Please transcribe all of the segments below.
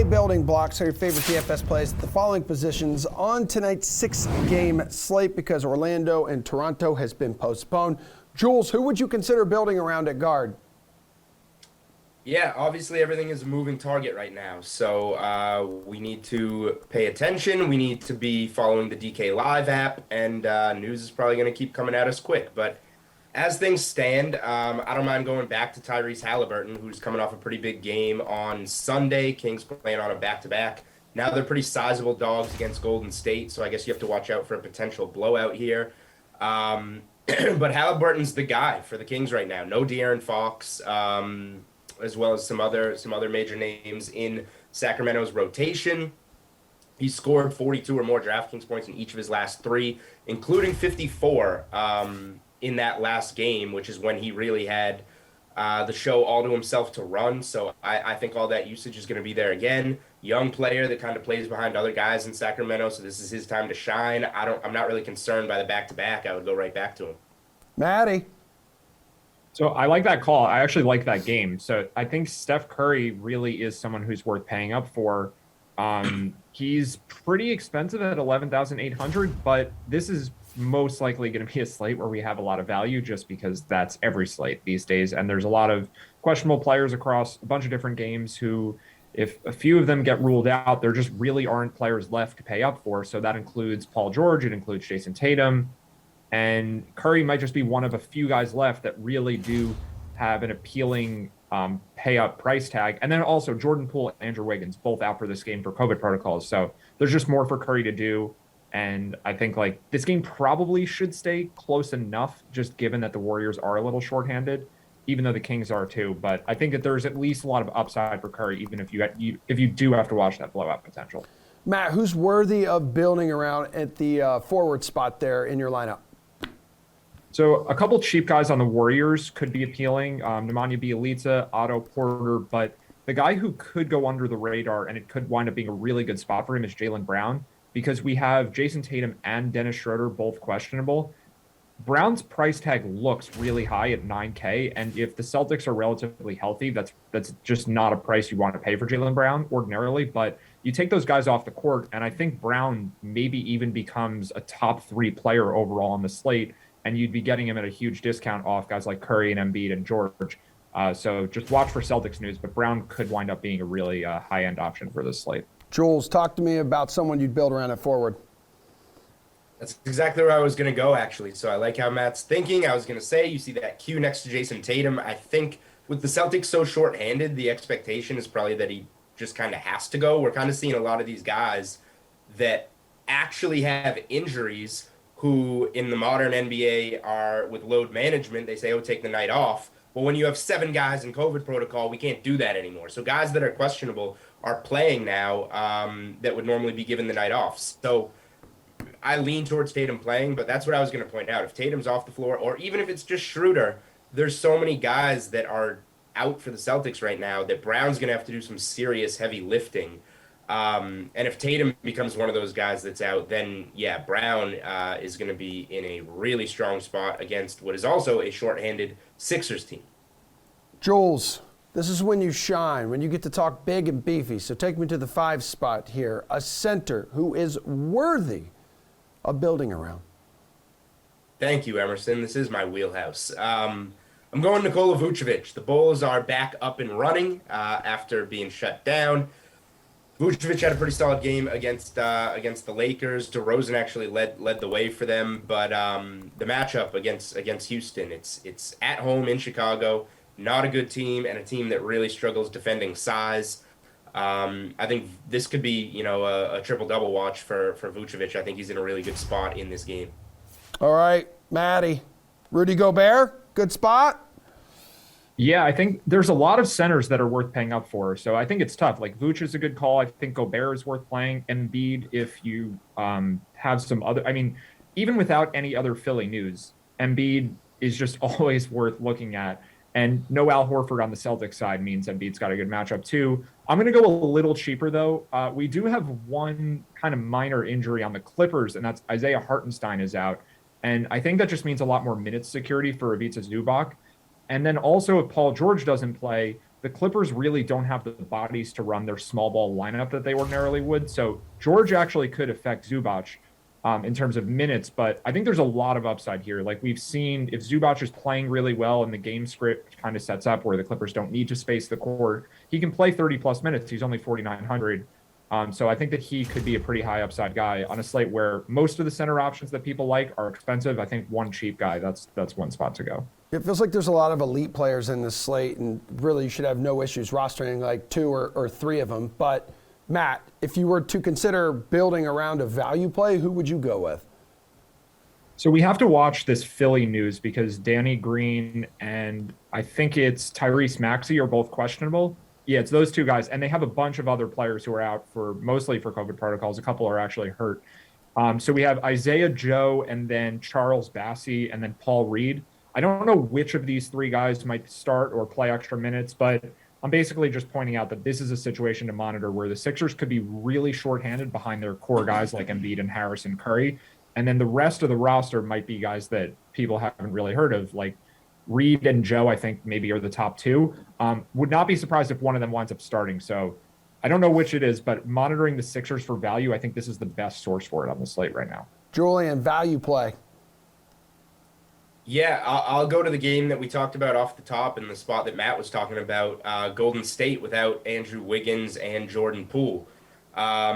NBA building blocks are your favorite DFS plays at the following positions on tonight's 6-game slate because Orlando and Toronto has been postponed. Jules, who would you consider building around at guard? Yeah, obviously everything is a moving target right now, so we need to pay attention. We need to be following the DK Live app, and news is probably going to keep coming at us quick. But as things stand, I don't mind going back to Tyrese Halliburton, who's coming off a pretty big game on Sunday. Kings playing on a back-to-back. Now they're pretty sizable dogs against Golden State, so I guess you have to watch out for a potential blowout here. But Halliburton's the guy for the Kings right now. No De'Aaron Fox. As well as some other major names in Sacramento's rotation. He scored 42 or more DraftKings points in each of his last 3, including 54 in that last game, which is when he really had the show all to himself to run. So I think all that usage is going to be there again. Young player that kind of plays behind other guys in Sacramento, so this is his time to shine. I'm not really concerned by the back-to-back. I would go right back to him. Maddie. So I like that call. I actually like that game. So I think Steph Curry really is someone who's worth paying up for. He's pretty expensive at 11,800, but this is most likely going to be a slate where we have a lot of value just because that's every slate these days. And there's a lot of questionable players across a bunch of different games who, if a few of them get ruled out, there just really aren't players left to pay up for. So that includes Paul George. It includes Jason Tatum. And Curry might just be one of a few guys left that really do have an appealing pay-up price tag. And then also Jordan Poole and Andrew Wiggins, both out for this game for COVID protocols. So there's just more for Curry to do. And I think this game probably should stay close enough, just given that the Warriors are a little shorthanded, even though the Kings are too. But I think that there's at least a lot of upside for Curry, even if you do have to watch that blowout potential. Matt, who's worthy of building around at the forward spot there in your lineup? So a couple cheap guys on the Warriors could be appealing. Nemanja Bjelica, Otto Porter, but the guy who could go under the radar and it could wind up being a really good spot for him is Jaylen Brown, because we have Jason Tatum and Dennis Schroeder both questionable. Brown's price tag looks really high at $9K, and if the Celtics are relatively healthy, that's just not a price you want to pay for Jaylen Brown ordinarily. But you take those guys off the court, and I think Brown maybe even becomes a top 3 player overall on the slate, and you'd be getting him at a huge discount off guys like Curry and Embiid and George. So just watch for Celtics news, but Brown could wind up being a really high-end option for this slate. Jules, talk to me about someone you'd build around at forward. That's exactly where I was going to go, actually. So I like how Matt's thinking. I was going to say, you see that Q next to Jason Tatum. I think with the Celtics so short-handed, the expectation is probably that he just kind of has to go. We're kind of seeing a lot of these guys that actually have injuries who in the modern NBA are with load management. They say, oh, take the night off. But when you have 7 guys in COVID protocol, we can't do that anymore. So guys that are questionable are playing now that would normally be given the night off. So I lean towards Tatum playing, but that's what I was going to point out. If Tatum's off the floor, or even if it's just Schroeder, there's so many guys that are out for the Celtics right now that Brown's going to have to do some serious heavy lifting. And if Tatum becomes one of those guys that's out, then yeah, Brown is going to be in a really strong spot against what is also a shorthanded Sixers team. Jules, this is when you shine, when you get to talk big and beefy. So take me to the 5 spot here. A center who is worthy of building around. Thank you, Emerson. This is my wheelhouse. I'm going Nikola Vucevic. The Bulls are back up and running after being shut down. Vucevic had a pretty solid game against the Lakers. DeRozan actually led the way for them, but the matchup against Houston, it's at home in Chicago, not a good team, and a team that really struggles defending size. I think this could be a triple-double watch for Vucevic. I think he's in a really good spot in this game. All right, Maddie, Rudy Gobert, good spot. Yeah, I think there's a lot of centers that are worth paying up for. So I think it's tough. Like Vooch is a good call. I think Gobert is worth playing. Embiid, if you have some other, even without any other Philly news, Embiid is just always worth looking at. And no Al Horford on the Celtics side means Embiid's got a good matchup too. I'm going to go a little cheaper though. We do have one kind of minor injury on the Clippers, and that's Isaiah Hartenstein is out. And I think that just means a lot more minutes security for Ivica Zubac. And then also if Paul George doesn't play, the Clippers really don't have the bodies to run their small ball lineup that they ordinarily would. So George actually could affect Zubac in terms of minutes, but I think there's a lot of upside here. Like we've seen, if Zubac is playing really well and the game script kind of sets up where the Clippers don't need to space the court, he can play 30 plus minutes. He's only 4,900. So I think that he could be a pretty high upside guy on a slate where most of the center options that people like are expensive. I think one cheap guy, that's one spot to go. It feels like there's a lot of elite players in this slate, and really you should have no issues rostering like 2 or 3 of them. But Matt, if you were to consider building around a value play, who would you go with? So we have to watch this Philly news because Danny Green and I think it's Tyrese Maxey are both questionable. Yeah, it's those 2 guys. And they have a bunch of other players who are out mostly for COVID protocols. A couple are actually hurt. So we have Isaiah Joe and then Charles Bassey and then Paul Reed. I don't know which of these 3 guys might start or play extra minutes, but I'm basically just pointing out that this is a situation to monitor where the Sixers could be really shorthanded behind their core guys like Embiid and Harris and Curry. And then the rest of the roster might be guys that people haven't really heard of, like Reed and Joe, I think maybe are the top 2. Would not be surprised if one of them winds up starting. So I don't know which it is, but monitoring the Sixers for value, I think this is the best source for it on the slate right now. Julian, value play. Yeah, I'll go to the game that we talked about off the top in the spot that Matt was talking about, Golden State without Andrew Wiggins and Jordan Poole. I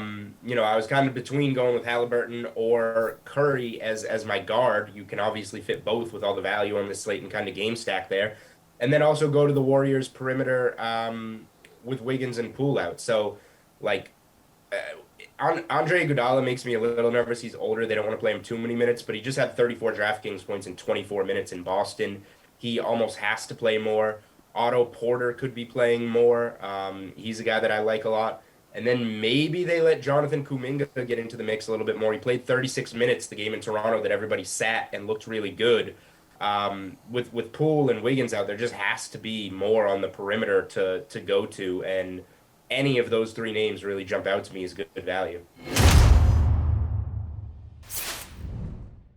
was kind of between going with Halliburton or Curry as my guard. You can obviously fit both with all the value on this slate and kind of game stack there. And then also go to the Warriors perimeter with Wiggins and Poole out. So, Andre Iguodala makes me a little nervous. He's older. They don't want to play him too many minutes, but he just had 34 DraftKings points in 24 minutes in Boston. He almost has to play more. Otto Porter could be playing more. He's a guy that I like a lot. And then maybe they let Jonathan Kuminga get into the mix a little bit more. He played 36 minutes the game in Toronto that everybody sat and looked really good. With Poole and Wiggins out, there just has to be more on the perimeter to go to, and any of those 3 names really jump out to me as good value.